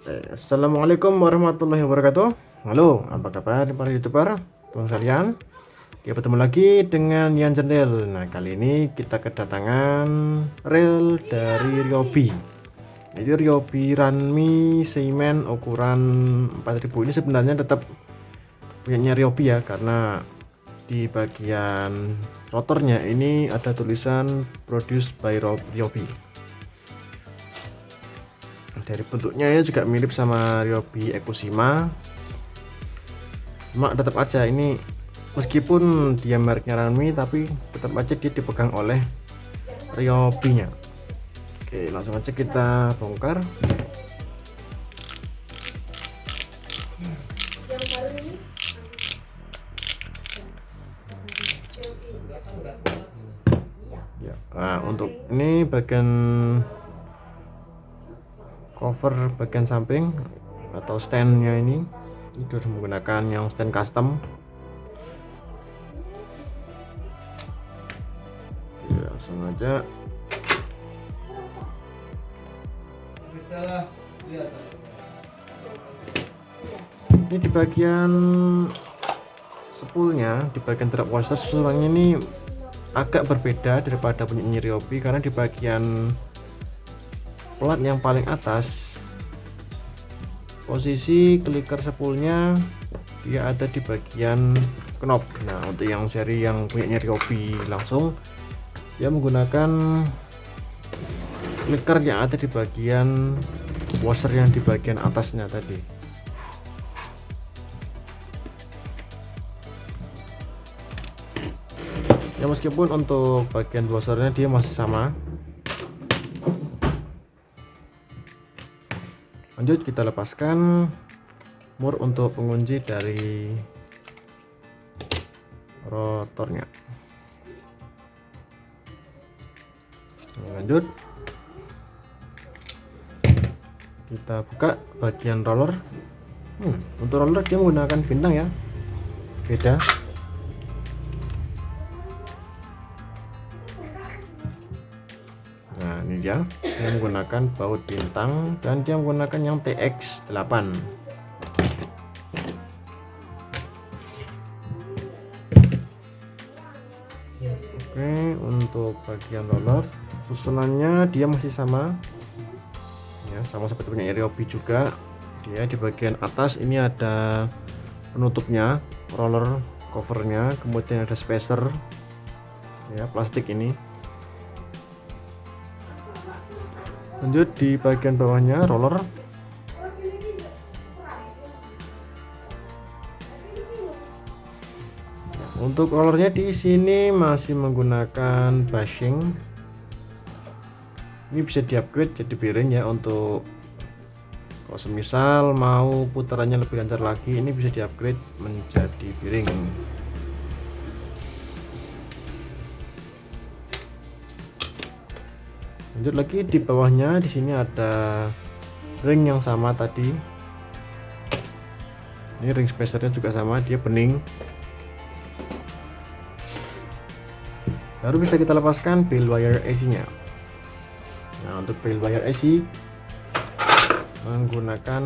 Assalamualaikum warahmatullahi wabarakatuh. Halo, apa kabar para youtuber teman sekalian? Kita bertemu lagi dengan Yan Jendel. Nah, kali ini kita kedatangan reel dari Ryobi. Jadi Ryobi Ranmi Seimen ukuran 4000 ini sebenarnya tetap punyanya Ryobi ya, karena di bagian rotornya ini ada tulisan produced by Ryobi. Dari bentuknya ya juga mirip sama Ryobi Ekushima, cuma tetap aja ini meskipun dia mereknya Ranmi tapi tetap aja dia dipegang oleh Ryobi nya. Oke, langsung aja kita bongkar. Ya, nah untuk ini bagian cover bagian samping atau standnya ini sudah menggunakan yang stand custom. Oke, langsung aja. Ini di bagian spoolnya, di bagian trap washer susulannya ini agak berbeda daripada punya Ryobi, karena di bagian plat yang paling atas posisi clicker spoolnya dia ada di bagian knob. Nah, untuk yang seri yang punya Ryobi langsung dia menggunakan clicker yang ada di bagian washer yang di bagian atasnya tadi. Ya, meskipun untuk bagian washernya dia masih sama. Lanjut kita lepaskan mur untuk pengunci dari rotornya. Lanjut kita buka bagian roller. Untuk roller dia menggunakan bintang ya, beda. Nah, ini dia menggunakan baut bintang dan dia menggunakan yang TX8. Oke, untuk bagian roller susunannya dia masih sama ya, sama seperti punya Ryobi juga. Dia di bagian atas ini ada penutupnya, roller covernya, kemudian ada spacer ya, plastik ini. Lanjut di bagian bawahnya roller. Untuk rollernya di sini masih menggunakan bushing. Ini bisa di-upgrade jadi bearing ya, untuk kalau semisal mau putarannya lebih lancar lagi ini bisa di-upgrade menjadi bearing. Lanjut lagi di bawahnya, di sini ada ring yang sama tadi. Ini ring spacernya juga sama, dia bening. Baru bisa kita lepaskan bail wire AC-nya. Nah, untuk bail wire AC menggunakan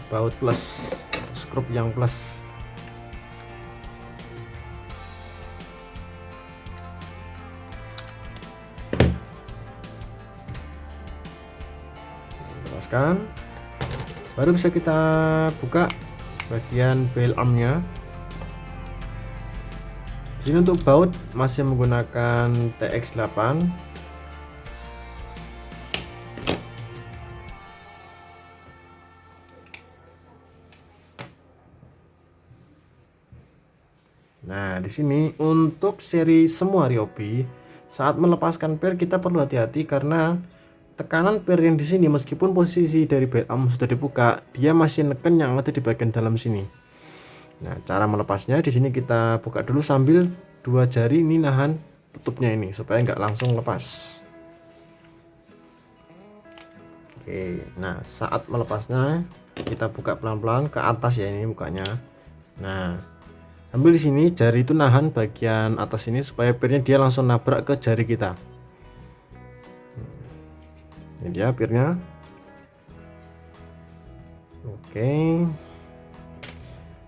baut plus, skrup yang plus. Lepaskan. Baru bisa kita buka bagian bail armnya. Ini untuk baut masih menggunakan TX8. Nah, di sini untuk seri semua Ryobi saat melepaskan per kita perlu hati-hati, karena tekanan per yang di sini meskipun posisi dari bail arm sudah dibuka, dia masih neken yang ada di bagian dalam sini. Nah, cara melepasnya di sini kita buka dulu sambil dua jari ini nahan tutupnya ini supaya nggak langsung lepas. Oke, nah saat melepasnya kita buka pelan-pelan ke atas ya, ini bukanya. Nah, ambil di sini jari itu nahan bagian atas ini supaya pirnya dia langsung nabrak ke jari kita. Ini dia pirnya. Oke,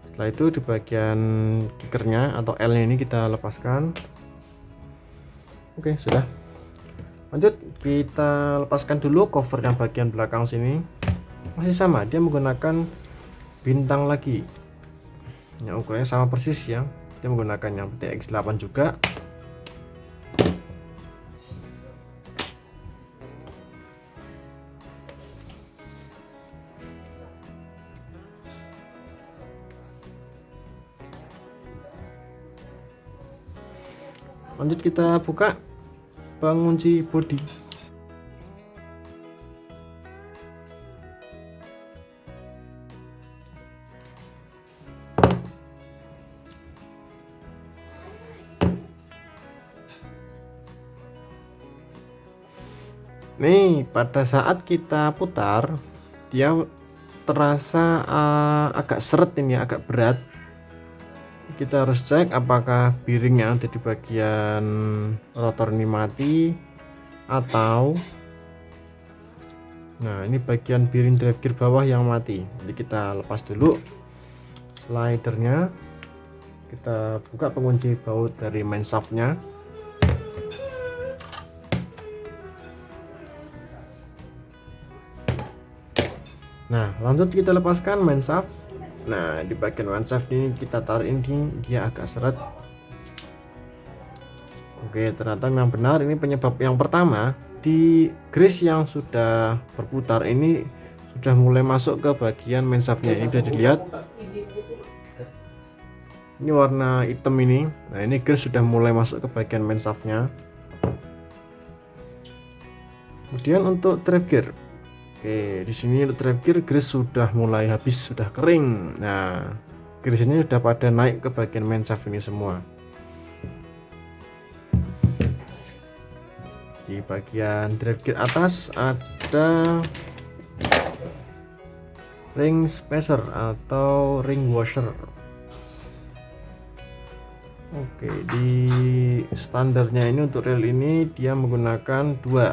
setelah itu di bagian kickernya atau L nya ini kita lepaskan. Oke, sudah. Lanjut, kita lepaskan dulu cover yang bagian belakang sini. Masih sama, dia menggunakan bintang lagi yang ukurannya sama persis ya. Dia menggunakan yang TX8 juga. Lanjut kita buka pengunci bodi. Nih, pada saat kita putar, dia terasa agak seret ini, agak berat. Kita harus cek apakah bearing yang ada di bagian rotor ini mati atau ini bagian bearing drive gear bawah yang mati. Jadi kita lepas dulu slidernya, kita buka pengunci baut dari main shaftnya. Nah, lanjut kita lepaskan main shaft. Nah, di bagian main shaft ini kita tarik ini, dia agak seret. Oke, ternyata memang benar ini penyebab yang pertama. Di grease yang sudah berputar ini sudah mulai masuk ke bagian main shaftnya. Ini bisa dilihat, ini warna hitam ini. Nah, ini grease sudah mulai masuk ke bagian main shaftnya. Kemudian untuk drive gear, oke, di sini untuk drive gear grease sudah mulai habis, sudah kering. Nah, grease ini sudah pada naik ke bagian main shaft ini semua. Di bagian drive gear atas ada ring spacer atau ring washer. Oke, di standarnya ini untuk reel ini dia menggunakan dua.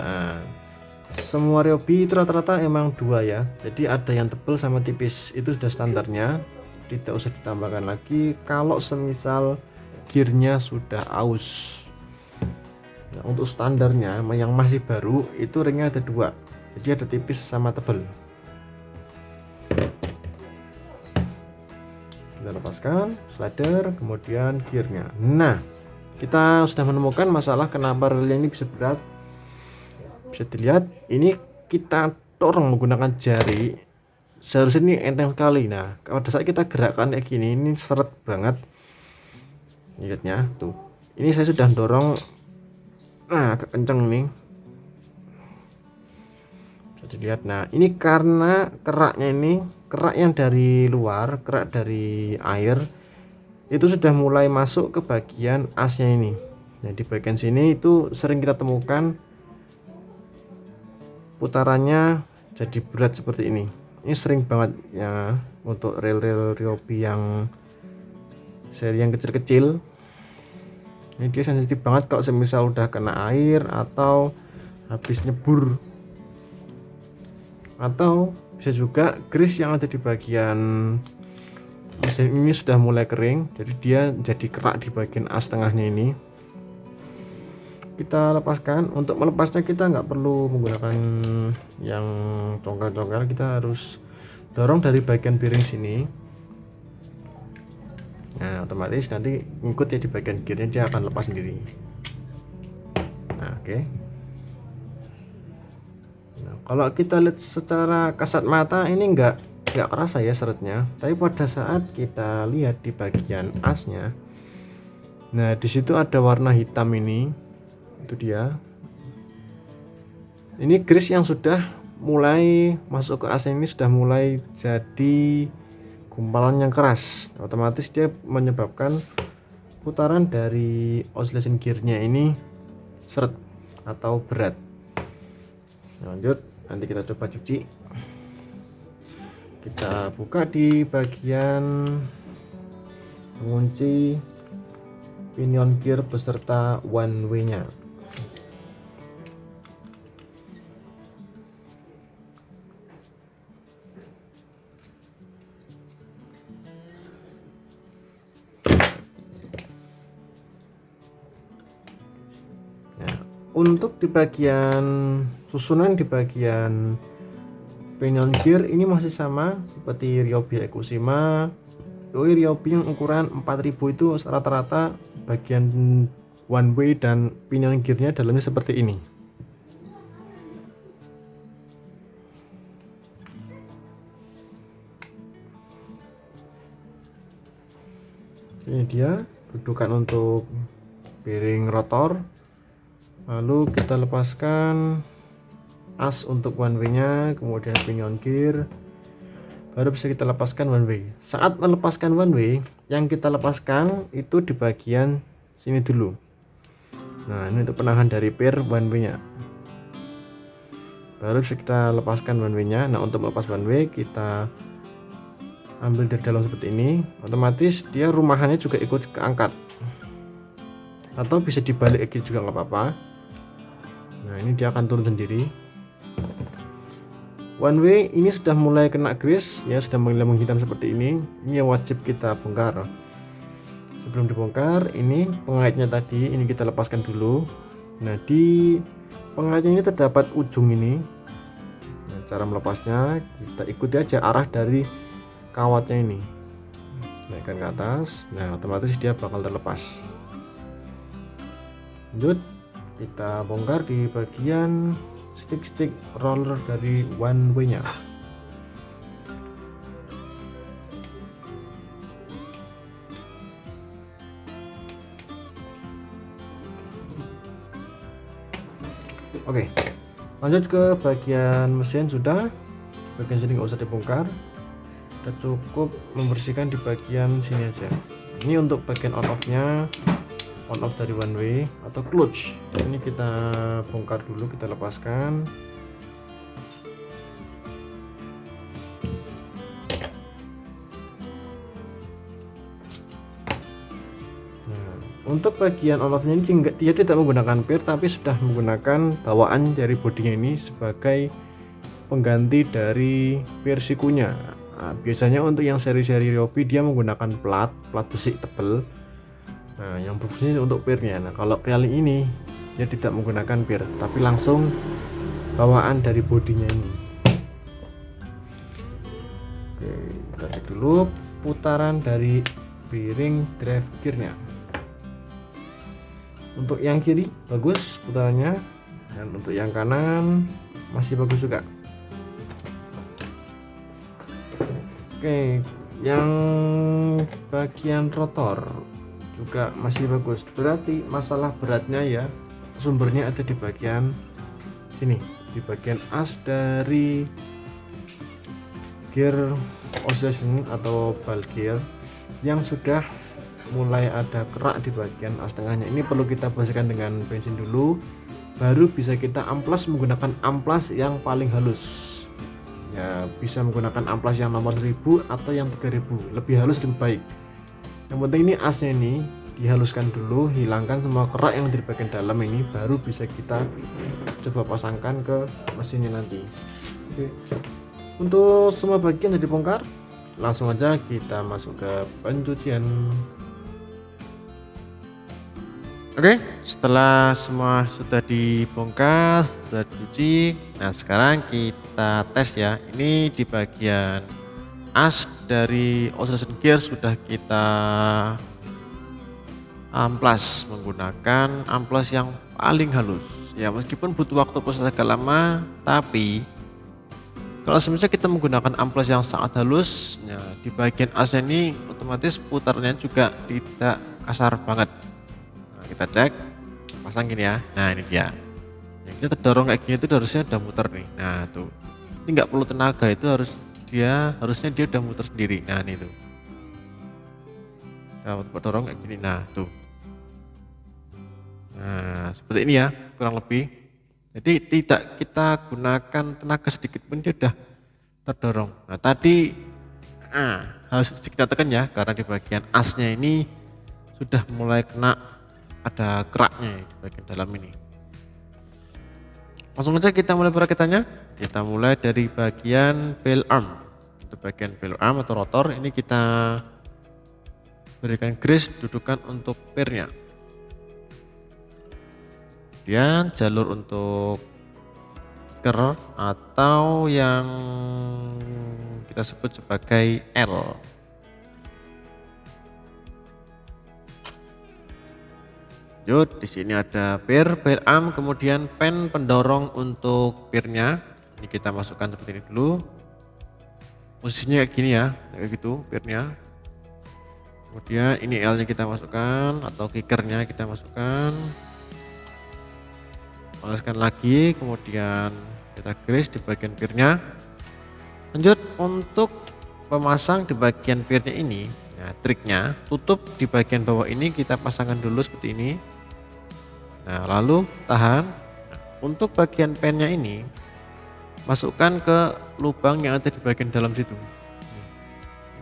Semua Ryobi itu rata-rata emang dua ya, jadi ada yang tebal sama tipis, itu sudah standarnya, tidak usah ditambahkan lagi kalau semisal gearnya sudah aus. Nah, untuk standarnya yang masih baru itu ringnya ada dua, jadi ada tipis sama tebal. Kita lepaskan slider, kemudian gearnya. Nah, kita sudah menemukan masalah kenapa relnya ini bisa berat. Bisa dilihat ini kita dorong menggunakan jari, seharusnya ini enteng sekali. Nah, pada saat kita gerakkan kayak gini, ini seret banget. Lihatnya tuh, ini saya sudah dorong agak kenceng nih, bisa dilihat. Nah, ini karena keraknya ini, kerak yang dari luar, kerak dari air itu sudah mulai masuk ke bagian asnya ini. Nah, di bagian sini itu sering kita temukan putarannya jadi berat seperti ini. Ini sering banget ya untuk reel-reel Ryobi yang seri yang kecil-kecil. Ini dia sensitif banget kalau semisal udah kena air atau habis nyebur, atau bisa juga grease yang ada di bagian mesin ini sudah mulai kering, jadi dia jadi kerak di bagian as tengahnya ini. Kita lepaskan. Untuk melepasnya kita nggak perlu menggunakan yang congkel-congkel, kita harus dorong dari bagian bearing sini. Nah, otomatis nanti ngikut ya di bagian gearnya, dia akan lepas sendiri. Nah, oke. Nah, kalau kita lihat secara kasat mata ini nggak kerasa ya seretnya, tapi pada saat kita lihat di bagian asnya, nah di situ ada warna hitam ini, itu dia. Ini grease yang sudah mulai masuk ke as ini sudah mulai jadi gumpalan yang keras, otomatis dia menyebabkan putaran dari oscillation gearnya ini seret atau berat. Lanjut, nanti kita coba cuci. Kita buka di bagian pengunci pinion gear beserta one way nya. Untuk di bagian susunan di bagian pinion gear ini masih sama seperti Ryobi Ekusima. Ryobi yang ukuran 4000 itu rata-rata bagian one way dan pinion gearnya dalamnya seperti ini. Ini dia dudukan untuk bearing rotor. Lalu kita lepaskan as untuk one way nya, kemudian pinion gear, baru bisa kita lepaskan one way. Saat melepaskan one way, yang kita lepaskan itu di bagian sini dulu. Nah, ini untuk penahan dari pair one way nya, baru bisa kita lepaskan one way nya. Nah, untuk melepas one way kita ambil dari dalam seperti ini, otomatis dia rumahannya juga ikut keangkat, atau bisa dibalik juga nggak apa-apa. Nah, ini dia akan turun sendiri. One way ini sudah mulai kena grease ya, sudah mulai menghitam seperti ini. Ini yang wajib kita bongkar. Sebelum dibongkar, ini pengaitnya tadi ini kita lepaskan dulu. Nah, di pengaitnya ini terdapat ujung ini. Nah, cara melepasnya kita ikuti aja arah dari kawatnya ini, naikkan ke atas. Nah, otomatis dia bakal terlepas. Lanjut kita bongkar di bagian stick roller dari one way nya. Oke, lanjut ke bagian mesin. Sudah, bagian sini nggak usah dibongkar, udah cukup membersihkan di bagian sini aja. Ini untuk bagian on off nya, on off dari one way atau clutch. Ini kita bongkar dulu, kita lepaskan. Nah, untuk bagian on off nya ini dia tidak menggunakan pair, tapi sudah menggunakan bawaan dari bodinya ini sebagai pengganti dari pair sikunya. Nah, biasanya untuk yang seri-seri Ryobi dia menggunakan plat besi tebal. Nah, yang berfungsi untuk pairnya. Nah, kalau kali ini dia tidak menggunakan pair, tapi langsung bawaan dari bodinya ini. Oke, kita cek dulu putaran dari bearing drive gearnya. Untuk yang kiri bagus putarannya, dan untuk yang kanan masih bagus juga. Oke, yang bagian rotor juga masih bagus. Berarti masalah beratnya ya sumbernya ada di bagian sini, di bagian as dari gear oscillation atau ball gear yang sudah mulai ada kerak di bagian as tengahnya. Ini perlu kita bersihkan dengan bensin dulu, baru bisa kita amplas menggunakan amplas yang paling halus. Ya, bisa menggunakan amplas yang nomor 1000 atau yang 3000, lebih halus lebih baik. Yang penting ini asnya ini dihaluskan dulu, hilangkan semua kerak yang di bagian dalam ini, baru bisa kita coba pasangkan ke mesinnya nanti. Oke. Untuk semua bagian sudah dibongkar, langsung aja kita masuk ke pencucian. Oke, setelah semua sudah dibongkar, sudah dicuci, nah sekarang kita tes ya. Ini di bagian as dari oscillation gear sudah kita amplas menggunakan amplas yang paling halus. Ya, meskipun butuh waktu proses agak lama, tapi kalau semisal kita menggunakan amplas yang sangat halus, ya, di bagian asnya ini otomatis putarnya juga tidak kasar banget. Nah, kita cek, pasang gini ya. Nah, ini dia. Yang ini terdorong kayak gini itu harusnya udah muter nih. Nah, tuh. Ini nggak perlu tenaga, itu harusnya dia udah muter sendiri. Nah, ini tuh. Kita dorong kayak gini. Nah, tuh. Nah, seperti ini ya, kurang lebih. Jadi tidak kita gunakan tenaga sedikit pun dia udah terdorong. Nah, tadi harus kita tekan ya, karena di bagian asnya ini sudah mulai kena ada keraknya di bagian dalam ini. Langsung saja kita mulai perakitannya. Kita mulai dari bagian bell arm. Untuk bagian bell arm atau rotor ini kita berikan grease dudukan untuk pairnya. Kemudian jalur untuk kicker atau yang kita sebut sebagai L. Lanjut, di sini ada pir, bail arm, kemudian pen pendorong untuk pirnya. Ini kita masukkan seperti ini dulu. Posisinya kayak gini ya, kayak gitu pirnya. Kemudian ini L-nya kita masukkan atau kickernya kita masukkan. Oleskan lagi, kemudian kita grease di bagian pirnya. Lanjut, untuk pemasang di bagian pirnya ini, nah triknya tutup di bagian bawah ini kita pasangkan dulu seperti ini. Nah lalu tahan. Nah, untuk bagian pennya ini masukkan ke lubang yang ada di bagian dalam situ.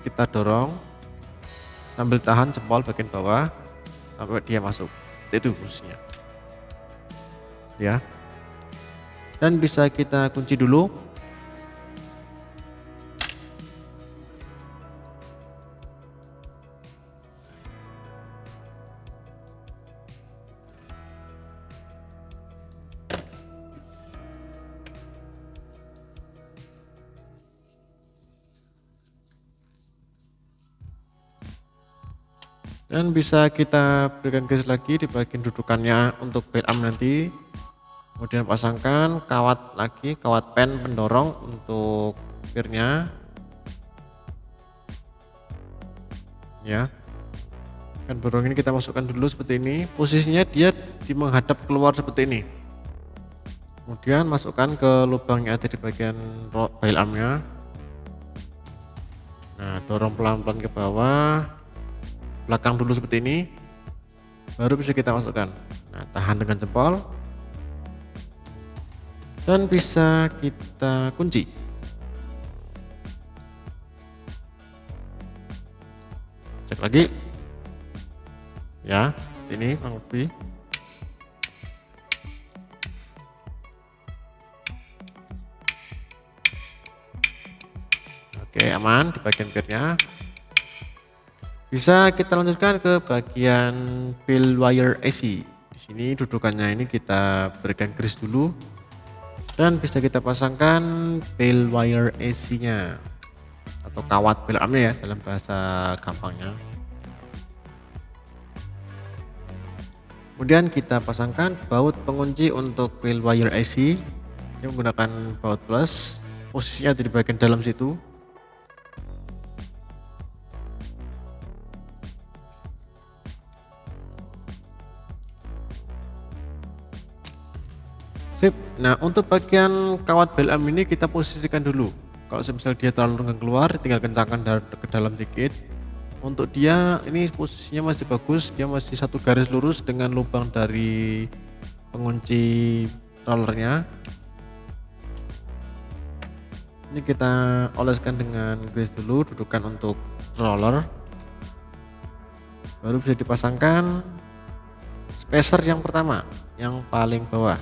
Kita dorong sambil tahan jempol bagian bawah sampai dia masuk. Itu posisinya ya, dan bisa kita kunci dulu. Dan bisa kita berikan garis lagi di bagian dudukannya untuk bail arm nanti. Kemudian pasangkan kawat lagi, kawat pen pendorong untuk pirnya. Ya. Kan pendorong ini kita masukkan dulu seperti ini. Posisinya dia menghadap keluar seperti ini. Kemudian masukkan ke lubang yang ada di bagian bail armnya. Nah, dorong pelan-pelan ke bawah. Belakang dulu seperti ini, baru bisa kita masukkan. Nah, tahan dengan jempol dan bisa kita kunci. Cek lagi ya, ini kurang lebih. Oke, aman di bagian pirnya. Bisa kita lanjutkan ke bagian peel wire AC. Di sini dudukannya ini kita berikan grease dulu dan bisa kita pasangkan peel wire AC-nya atau kawat peel armnya ya dalam bahasa gampangnya. Kemudian kita pasangkan baut pengunci untuk peel wire AC yang menggunakan baut plus. Posisinya di bagian dalam situ. Sip. Nah, untuk bagian kawat bail arm ini kita posisikan dulu. Kalau misalnya dia terlalu lenggang keluar, tinggal kencangkan ke dalam dikit. Untuk dia ini posisinya masih bagus, dia masih satu garis lurus dengan lubang dari pengunci rollernya. Ini kita oleskan dengan grease dulu dudukan untuk roller. Baru bisa dipasangkan spacer yang pertama, yang paling bawah.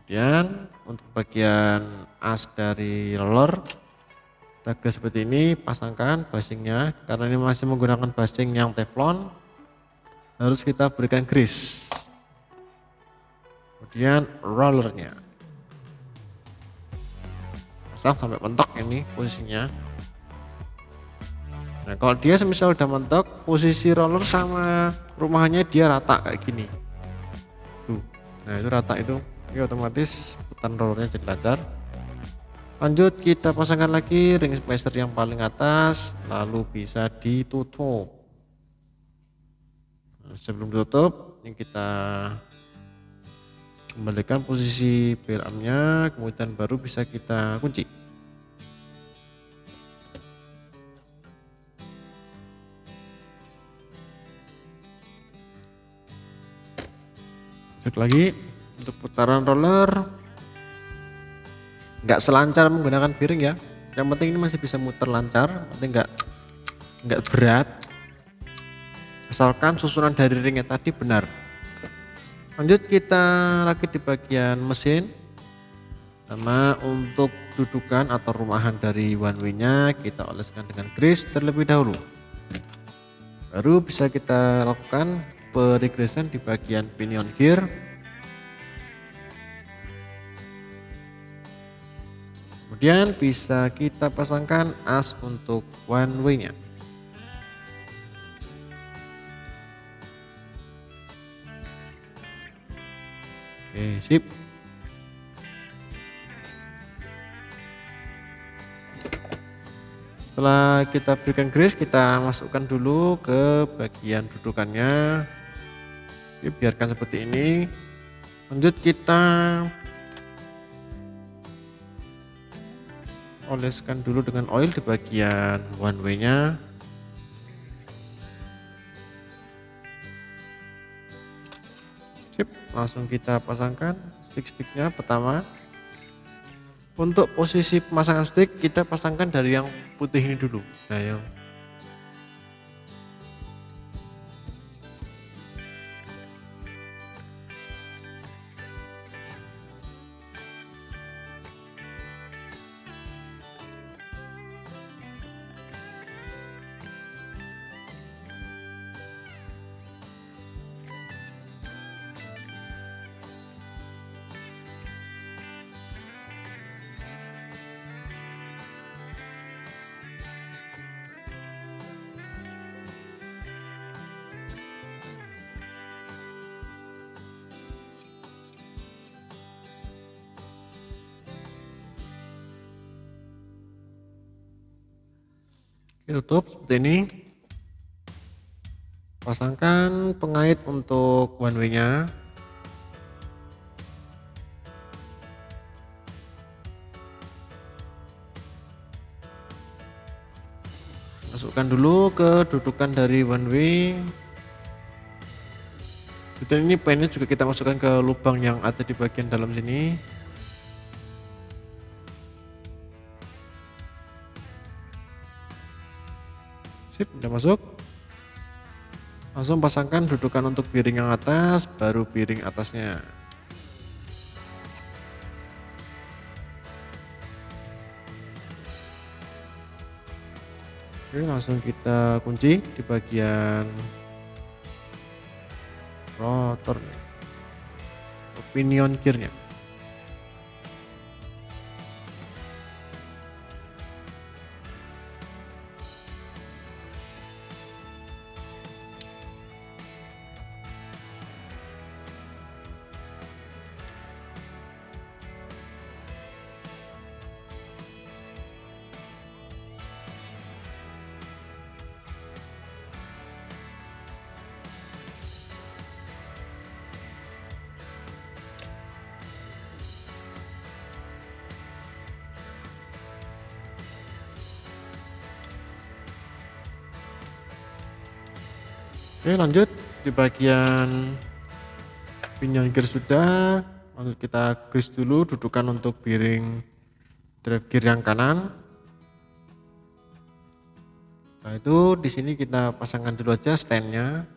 Kemudian untuk bagian as dari roller kita seperti ini, pasangkan basingnya. Karena ini masih menggunakan basing yang teflon, harus kita berikan grease. Kemudian rollernya pasang sampai mentok ini posisinya. Nah, kalau dia semisal udah mentok, posisi roller sama rumahannya dia rata kayak gini tuh. Nah, itu rata itu. Ini otomatis putaran rollernya jadi lancar. Lanjut kita pasangkan lagi ring spacer yang paling atas, lalu bisa ditutup. Nah, sebelum ditutup ini kita kembalikan posisi bail armnya, kemudian baru bisa kita kunci. Cek lagi. Untuk putaran roller nggak selancar menggunakan bearing ya. Yang penting ini masih bisa muter lancar, penting nggak berat. Asalkan susunan dari ringnya tadi benar. Lanjut kita lagi di bagian mesin. Sama untuk dudukan atau rumahan dari one way-nya kita oleskan dengan grease terlebih dahulu. Baru bisa kita lakukan peregresan di bagian pinion gear. Kemudian bisa kita pasangkan as untuk one way-nya. Oke, sip. Setelah kita berikan grease, kita masukkan dulu ke bagian dudukannya. Oke, biarkan seperti ini. Lanjut kita oleskan dulu dengan oil di bagian one way-nya. Sip, langsung kita pasangkan stick-sticknya pertama. Untuk posisi pemasangan stick kita pasangkan dari yang putih ini dulu. Nah, yang tutup seperti ini. Pasangkan pengait untuk one way-nya. Masukkan dulu ke dudukan dari one way. Dan ini pennya juga kita masukkan ke lubang yang ada di bagian dalam sini. Sip, udah masuk. Langsung pasangkan dudukan untuk piring yang atas, baru piring atasnya. Oke, langsung kita kunci di bagian rotor, pinion gearnya. Oke, lanjut di bagian pinion gear sudah. Lalu kita grease dulu dudukan untuk piring drive gear yang kanan. Nah, itu di sini kita pasangkan dulu aja standnya.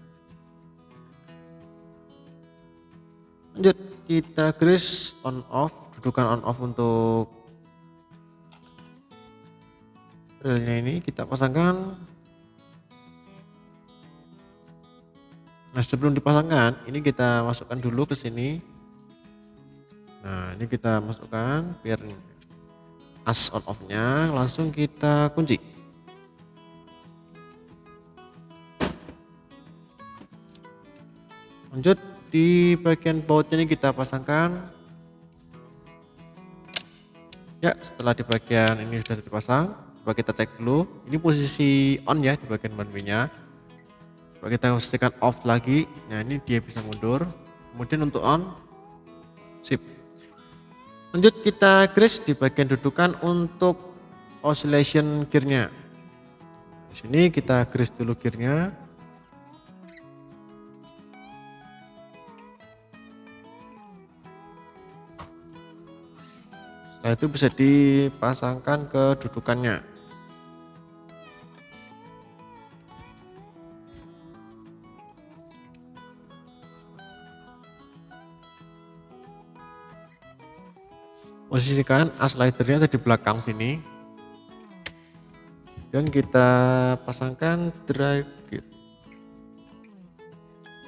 Lanjut kita grease on off, dudukan on off untuk relnya ini kita pasangkan. Nah, sebelum dipasangkan, ini kita masukkan dulu ke sini. Nah, ini kita masukkan biar as on off-nya langsung kita kunci. Lanjut di bagian bautnya ini kita pasangkan. Ya, setelah di bagian ini sudah dipasang, coba kita cek dulu. Ini posisi on ya di bagian one way-nya. Coba kita pastikan off lagi. Nah, ini dia bisa mundur. Kemudian untuk on, sip. Lanjut kita grease di bagian dudukan untuk oscillation gearnya. Di sini kita grease dulu gearnya. Setelah itu bisa dipasangkan ke dudukannya. Posisikan as slidernya ada di belakang sini dan kita pasangkan drive gear.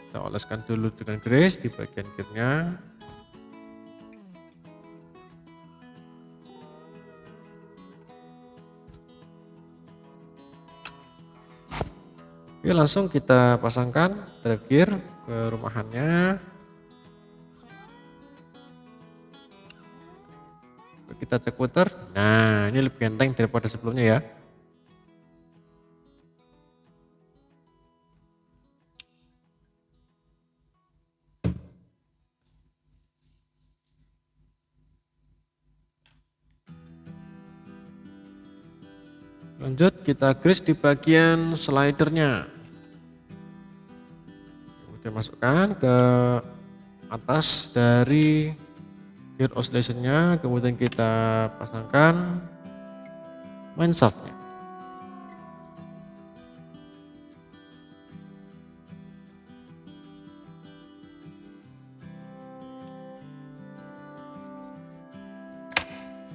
Kita oleskan dulu dengan grease di bagian gearnya. Oke, langsung kita pasangkan drive gear ke rumahannya. Kita cek puter. Nah, ini lebih enteng daripada sebelumnya ya. Lanjut kita grease di bagian slidernya. Kita masukkan ke atas dari gear oscillationnya, kemudian kita pasangkan main shaftnya.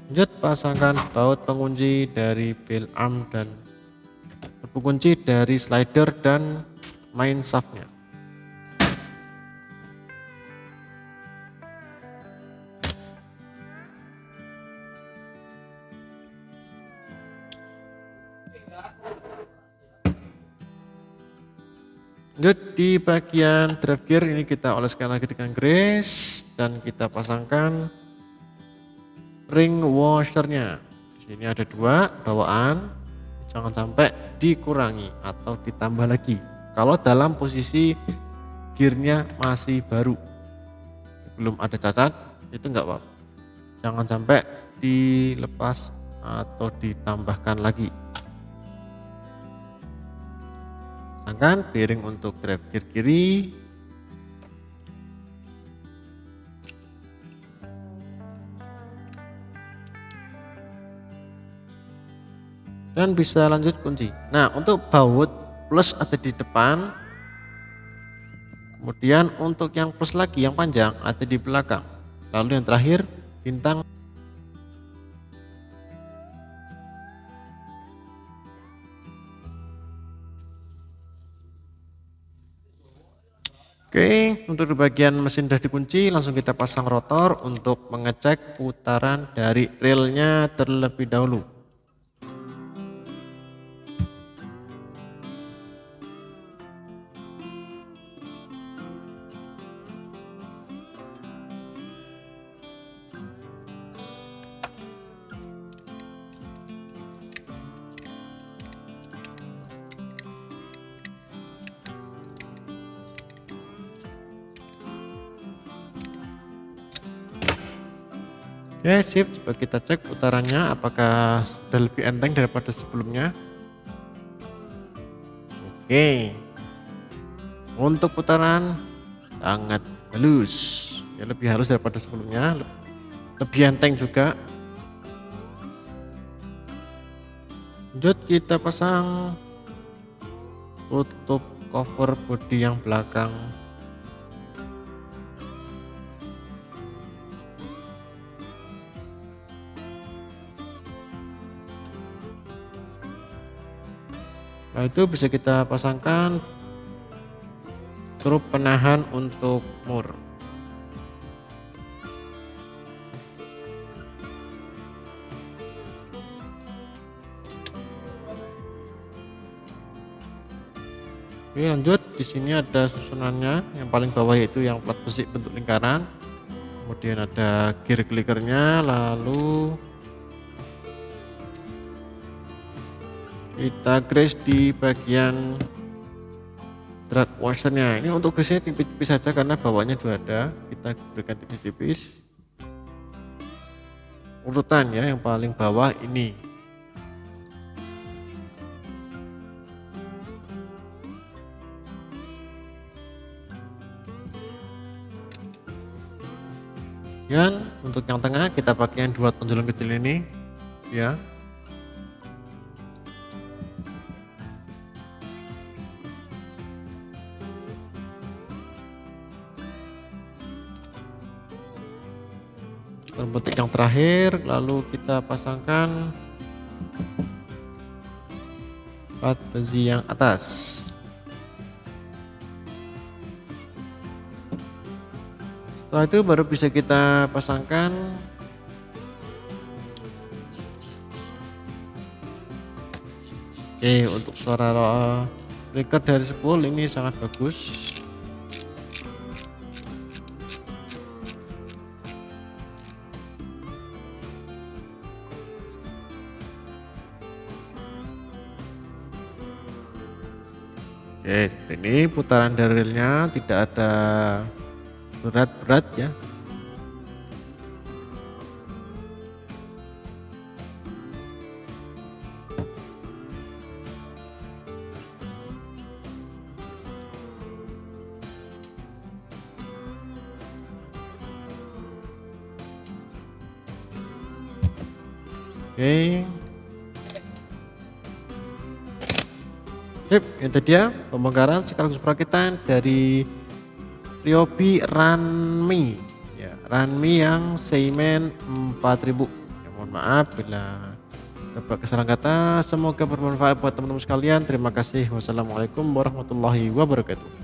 Lanjut pasangkan baut pengunci dari bell arm dan pengunci dari slider dan main shaftnya. Lanjut di bagian drive gear ini kita oleskan lagi dengan grease dan kita pasangkan ring washernya. Di sini ada dua bawaan, jangan sampai dikurangi atau ditambah lagi. Kalau dalam posisi gearnya masih baru, belum ada cacat, itu enggak apa-apa. Jangan sampai dilepas atau ditambahkan lagi. Pasangkan bearing untuk drive gear kiri. Dan bisa lanjut kunci. Nah, untuk baut plus ada di depan. Kemudian untuk yang plus lagi yang panjang ada di belakang. Lalu yang terakhir bintang. Oke, untuk di bagian mesin sudah dikunci, langsung kita pasang rotor untuk mengecek putaran dari relnya terlebih dahulu. Oke, sip. Coba kita cek putarannya apakah sudah lebih enteng daripada sebelumnya. Oke, untuk putaran sangat halus, ya lebih halus daripada sebelumnya, lebih enteng juga. Lanjut kita pasang tutup cover bodi yang belakang. Nah, itu bisa kita pasangkan skrup penahan untuk mur. Oke, lanjut di sini ada susunannya. Yang paling bawah yaitu yang plat besi bentuk lingkaran. Kemudian ada gear clickernya, lalu kita grease di bagian drag washernya. Ini untuk grease nya tipis-tipis saja karena bawahnya juga ada, kita berikan tipis-tipis. Urutan ya, yang paling bawah ini. Dan untuk yang tengah kita pakai yang dua tonjolan kecil ini ya. Bentuk yang terakhir, lalu kita pasangkan plat besi yang atas. Setelah itu baru bisa kita pasangkan oke. Untuk suara flicker dari spool ini sangat bagus. Oke, ini putaran dari relnya tidak ada berat-berat ya. Oke. Sip, itu dia pembongkaran sekaligus perakitan dari Ryobi Ranmi ya, Ranmi yang Seimen 4000 ya. Mohon maaf bila terdapat kesalahan kata, semoga bermanfaat buat teman-teman sekalian. Terima kasih. Wassalamualaikum warahmatullahi wabarakatuh.